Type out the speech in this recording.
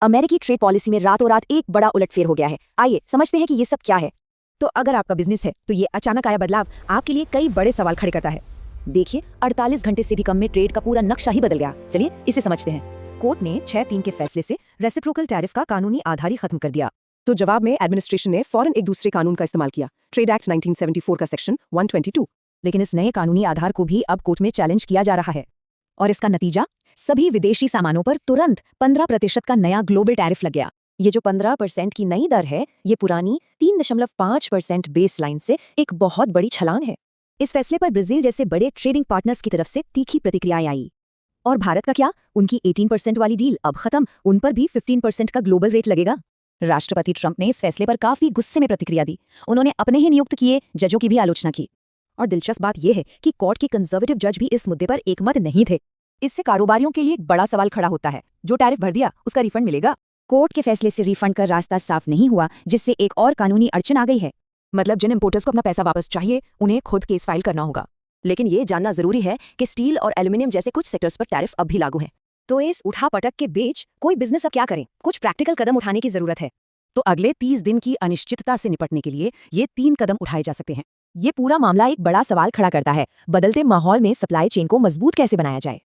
अमेरिकी trade policy में रातों रात एक बड़ा उलटफेर हो गया है। आइए समझते हैं कि ये सब क्या है। तो अगर आपका बिजनेस है तो ये अचानक आया बदलाव आपके लिए कई बड़े सवाल खड़े करता है। देखिए 48 घंटे से भी कम में ट्रेड का पूरा नक्शा ही बदल गया। चलिए इसे समझते हैं। कोर्ट ने 6-3 के फैसले से रेसिप्रोकल टैरिफ का कानूनी आधार ही खत्म कर दिया। तो जवाब में एडमिनिस्ट्रेशन ने फौरन एक दूसरे कानून का इस्तेमाल किया, ट्रेड एक्ट 1974 का सेक्शन 122। लेकिन इस नए कानूनी आधार को भी अब कोर्ट में चैलेंज किया जा रहा है। और इसका नतीजा, सभी विदेशी सामानों पर तुरंत 15% का नया ग्लोबल टैरिफ लग गया। ये जो 15% की नई दर है, ये पुरानी 3.5% बेस लाइन से एक बहुत बड़ी छलांग है। इस फैसले पर ब्राजील जैसे बड़े ट्रेडिंग पार्टनर्स की तरफ से तीखी प्रतिक्रियाएं आई। और भारत का क्या? उनकी 18% वाली डील अब खत्म, उन पर भी 15% का ग्लोबल रेट लगेगा। राष्ट्रपति ट्रंप ने इस फैसले पर काफी गुस्से में प्रतिक्रिया दी। उन्होंने अपने ही नियुक्त किए जजों की भी आलोचना की। और दिलचस्प बात यह है कि कोर्ट के कंजर्वेटिव जज भी इस मुद्दे पर एकमत नहीं थे। इससे कारोबारियों के लिए एक बड़ा सवाल खड़ा होता है, जो टैरिफ भर दिया उसका रिफंड मिलेगा? कोर्ट के फैसले से रिफंड का रास्ता साफ नहीं हुआ, जिससे एक और कानूनी अड़चन आ गई है। मतलब जिन इंपोर्टर्स को अपना पैसा वापस चाहिए उन्हें खुद केस फाइल करना होगा। लेकिन ये जानना जरूरी है कि स्टील और एल्यूमिनियम जैसे कुछ सेक्टर्स पर टैरिफ अब भी लागू हैं। तो इस उठापटक के बीच कोई बिजनेस अब क्या करे? कुछ प्रैक्टिकल कदम उठाने की जरूरत है। तो अगले 30 दिन की अनिश्चितता से निपटने के लिए ये 3 कदम उठाए जा सकते हैं। ये पूरा मामला एक बड़ा सवाल खड़ा करता है। बदलते माहौल में सप्लाई चेन को मजबूत कैसे बनाया जाए?